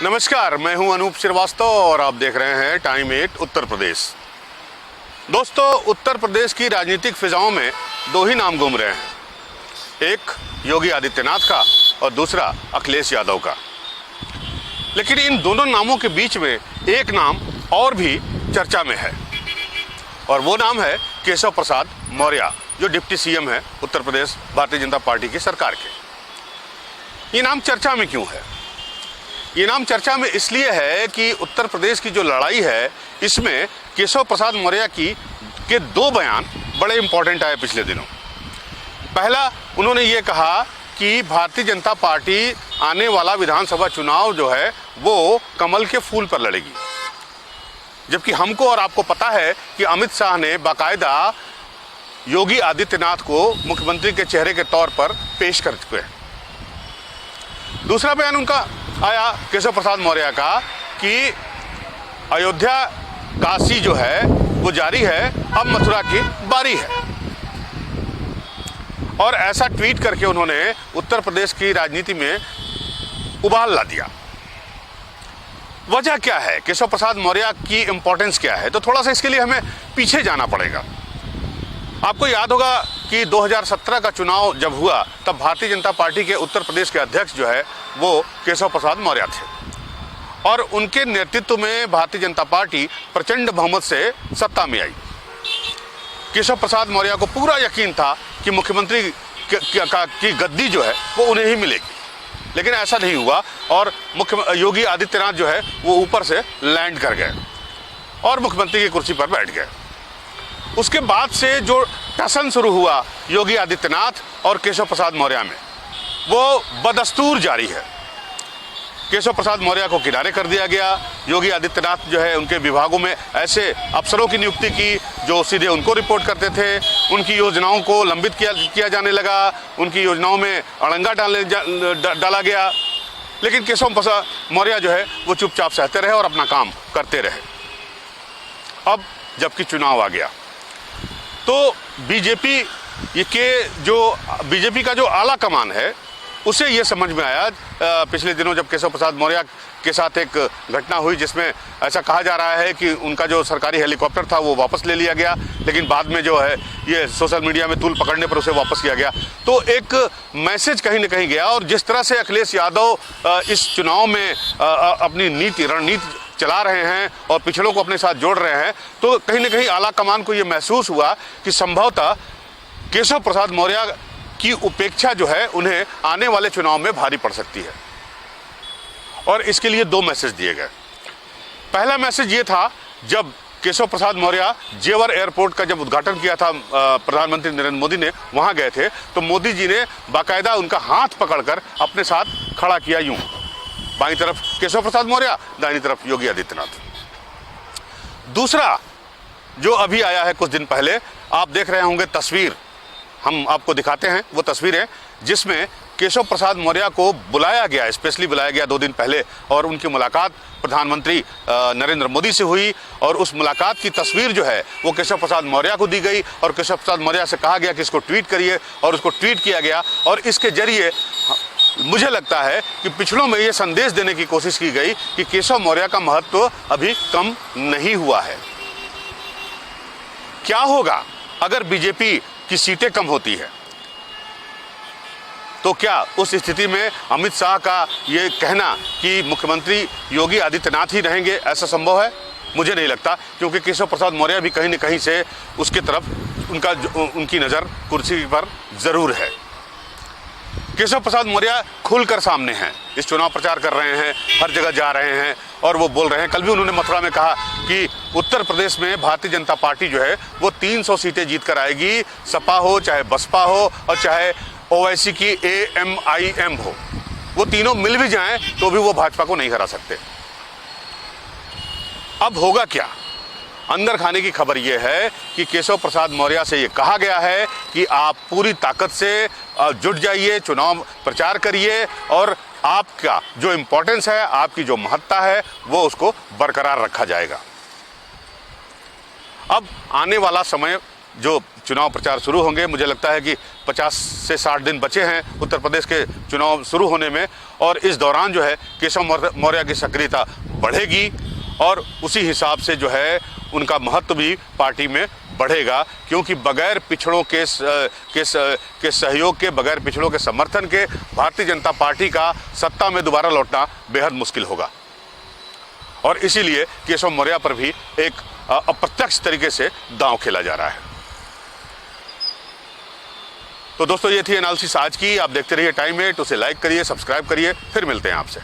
नमस्कार, मैं हूं अनूप श्रीवास्तव और आप देख रहे हैं टाइम 8 उत्तर प्रदेश। दोस्तों, उत्तर प्रदेश की राजनीतिक फिजाओं में दो ही नाम घूम रहे हैं, एक योगी आदित्यनाथ का और दूसरा अखिलेश यादव का। लेकिन इन दोनों नामों के बीच में एक नाम और भी चर्चा में है और वो नाम है केशव प्रसाद मौर्य, जो डिप्टी सीएम है उत्तर प्रदेश भारतीय जनता पार्टी की सरकार के। ये नाम चर्चा में क्यों है? ये नाम चर्चा में इसलिए है कि उत्तर प्रदेश की जो लड़ाई है, इसमें केशव प्रसाद मौर्य के दो बयान बड़े इंपॉर्टेंट आए पिछले दिनों। पहला, उन्होंने ये कहा कि भारतीय जनता पार्टी आने वाला विधानसभा चुनाव जो है वो कमल के फूल पर लड़ेगी, जबकि हमको और आपको पता है कि अमित शाह ने बाकायदा योगी आदित्यनाथ को मुख्यमंत्री के चेहरे के तौर पर पेश कर चुके हैं। दूसरा बयान उनका आया केशव प्रसाद मौर्य का कि अयोध्या काशी जो है वो जारी है, अब मथुरा की बारी है। और ऐसा ट्वीट करके उन्होंने उत्तर प्रदेश की राजनीति में उबाल ला दिया। वजह क्या है? केशव प्रसाद मौर्य की इंपॉर्टेंस क्या है? तो थोड़ा सा इसके लिए हमें पीछे जाना पड़ेगा। आपको याद होगा कि 2017 का चुनाव जब हुआ तब भारतीय जनता पार्टी के उत्तर प्रदेश के अध्यक्ष जो है वो केशव प्रसाद मौर्य थे और उनके नेतृत्व में भारतीय जनता पार्टी प्रचंड बहुमत से सत्ता में आई। केशव प्रसाद मौर्य को पूरा यकीन था कि मुख्यमंत्री की गद्दी जो है वो उन्हें ही मिलेगी, लेकिन ऐसा नहीं हुआ और योगी आदित्यनाथ जो है वो ऊपर से लैंड कर गए और मुख्यमंत्री की कुर्सी पर बैठ गए। उसके बाद से जो टसन शुरू हुआ योगी आदित्यनाथ और केशव प्रसाद मौर्य में, वो बदस्तूर जारी है। केशव प्रसाद मौर्य को किनारे कर दिया गया। योगी आदित्यनाथ जो है उनके विभागों में ऐसे अफसरों की नियुक्ति की जो सीधे उनको रिपोर्ट करते थे। उनकी योजनाओं को लंबित किया जाने लगा, उनकी योजनाओं में अड़ंगा डाला गया। लेकिन केशव प्रसाद मौर्य जो है वो चुपचाप सहते रहे और अपना काम करते रहे। अब जबकि चुनाव आ गया तो बीजेपी का जो आला कमान है उसे ये समझ में आया पिछले दिनों जब केशव प्रसाद मौर्य के साथ एक घटना हुई जिसमें ऐसा कहा जा रहा है कि उनका जो सरकारी हेलीकॉप्टर था वो वापस ले लिया गया, लेकिन बाद में जो है ये सोशल मीडिया में तूल पकड़ने पर उसे वापस किया गया। तो एक मैसेज कहीं न कहीं गया और जिस तरह से अखिलेश यादव इस चुनाव में अपनी रणनीति चला रहे हैं और पिछड़ों को अपने साथ जोड़ रहे हैं, तो कहीं न कहीं आला कमान को ये महसूस हुआ कि संभवतः केशव प्रसाद मौर्य की उपेक्षा जो है उन्हें आने वाले चुनाव में भारी पड़ सकती है। और इसके लिए दो मैसेज दिए गए। पहला मैसेज ये था, जब केशव प्रसाद मौर्य जेवर एयरपोर्ट का जब उद्घाटन किया था प्रधानमंत्री नरेंद्र मोदी ने, वहां गए थे तो मोदी जी ने बाकायदा उनका हाथ पकड़कर अपने साथ खड़ा किया, यूं बाईं तरफ केशव प्रसाद मौर्य, दाहिनी तरफ योगी आदित्यनाथ। दूसरा जो अभी आया है कुछ दिन पहले, आप देख रहे होंगे तस्वीर, हम आपको दिखाते हैं वो तस्वीरें जिसमें केशव प्रसाद मौर्य को बुलाया गया, स्पेशली बुलाया गया 2 दिन पहले और उनकी मुलाकात प्रधानमंत्री नरेंद्र मोदी से हुई। और उस मुलाकात की तस्वीर जो है वो केशव प्रसाद मौर्य को दी गई और केशव प्रसाद मौर्य से कहा गया कि इसको ट्वीट करिए और उसको ट्वीट किया गया। और इसके जरिए मुझे लगता है कि पिछड़ों में ये संदेश देने की कोशिश की गई कि केशव मौर्य का महत्व अभी कम नहीं हुआ है। क्या होगा अगर बीजेपी की सीटें कम होती है? तो क्या उस स्थिति में अमित शाह का ये कहना कि मुख्यमंत्री योगी आदित्यनाथ ही रहेंगे, ऐसा संभव है? मुझे नहीं लगता, क्योंकि केशव प्रसाद मौर्य भी कहीं न कहीं से उसके तरफ उनकी नज़र कुर्सी पर जरूर है। केशव प्रसाद मौर्य खुलकर सामने हैं, इस चुनाव प्रचार कर रहे हैं, हर जगह जा रहे हैं और वो बोल रहे हैं। कल भी उन्होंने मथुरा में कहा कि उत्तर प्रदेश में भारतीय जनता पार्टी जो है वो 300 सीटें जीत कर आएगी, सपा हो चाहे बसपा हो और चाहे ओवैसी की AMIM हो, वो तीनों मिल भी जाएं तो भी वो भाजपा को नहीं हरा सकते। अब होगा क्या? अंदर खाने की खबर यह है कि केशव प्रसाद मौर्य से ये कहा गया है कि आप पूरी ताकत से जुट जाइए, चुनाव प्रचार करिए और आपका जो इम्पोर्टेंस है, आपकी जो महत्ता है, वो उसको बरकरार रखा जाएगा। अब आने वाला समय जो चुनाव प्रचार शुरू होंगे, मुझे लगता है कि 50 से 60 दिन बचे हैं उत्तर प्रदेश के चुनाव शुरू होने में, और इस दौरान जो है केशव मौर्य की सक्रियता बढ़ेगी और उसी हिसाब से जो है उनका महत्व भी पार्टी में बढ़ेगा, क्योंकि बगैर पिछड़ों के सहयोग के, बगैर पिछड़ों के समर्थन के भारतीय जनता पार्टी का सत्ता में दोबारा लौटना बेहद मुश्किल होगा। और इसीलिए केशव मौर्य पर भी एक अप्रत्यक्ष तरीके से दांव खेला जा रहा है। तो दोस्तों, ये थी एनालिसिस आज की। आप देखते रहिए टाइम 8, उसे लाइक करिए, सब्सक्राइब करिए, फिर मिलते हैं आपसे।